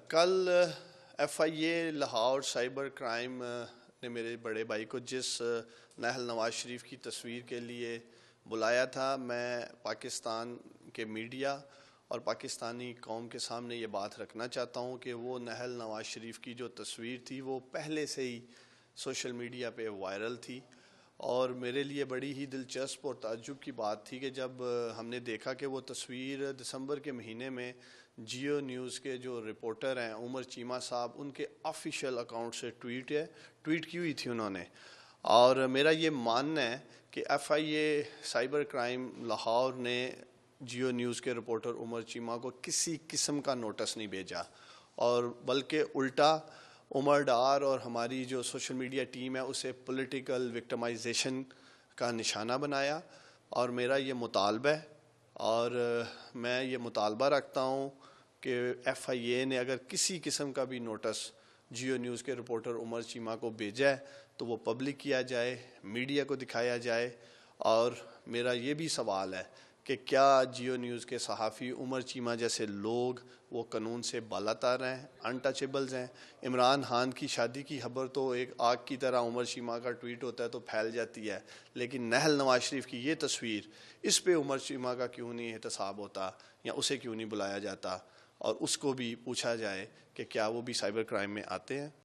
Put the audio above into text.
کل ایف آئی اے Lahore cyber crime نے میرے بڑے بھائی کو جس نااہل نواز شریف کی تصویر کے لیے بلایا تھا، میں پاکستان کے میڈیا اور پاکستانی قوم کے سامنے یہ بات رکھنا چاہتا ہوں کہ وہ نااہل نواز شریف کی جو تصویر تھی وہ پہلے سے ہی سوشل میڈیا پہ وائرل تھی، اور میرے لیے بڑی ہی دلچسپ اور تعجب کی بات تھی کہ جب ہم نے دیکھا کہ وہ تصویر دسمبر کے مہینے میں جیو نیوز کے جو رپورٹر ہیں عمر چیمہ صاحب، ان کے آفیشیل اکاؤنٹ سے ٹویٹ کی ہوئی تھی انہوں نے، اور میرا یہ ماننا ہے کہ F I A cyber crime Lahore نے جیو نیوز کے رپورٹر عمر چیمہ کو کسی قسم کا نوٹس نہیں بھیجا، اور بلکہ الٹا عمر ڈار اور ہماری جو سوشل میڈیا ٹیم ہے اسے پولیٹیکل وکٹمائزیشن کا نشانہ بنایا۔ اور میرا یہ مطالبہ ہے اور میں یہ مطالبہ رکھتا ہوں کہ ایف آئی اے نے اگر کسی قسم کا بھی نوٹس جیو نیوز کے رپورٹر عمر چیمہ کو بھیجا ہے تو وہ پبلک کیا جائے، میڈیا کو دکھایا جائے۔ اور میرا یہ بھی سوال ہے کہ کیا جیو نیوز کے صحافی عمر چیمہ جیسے لوگ وہ قانون سے بالاتر ہیں، انٹچیبلز ہیں؟ عمران خان کی شادی کی خبر تو ایک آگ کی طرح عمر چیمہ کا ٹویٹ ہوتا ہے تو پھیل جاتی ہے، لیکن نااہل نواز شریف کی یہ تصویر، اس پہ عمر چیمہ کا کیوں نہیں احتساب ہوتا یا اسے کیوں نہیں بلایا جاتا اور اس کو بھی پوچھا جائے کہ کیا وہ بھی سائبر کرائم میں آتے ہیں؟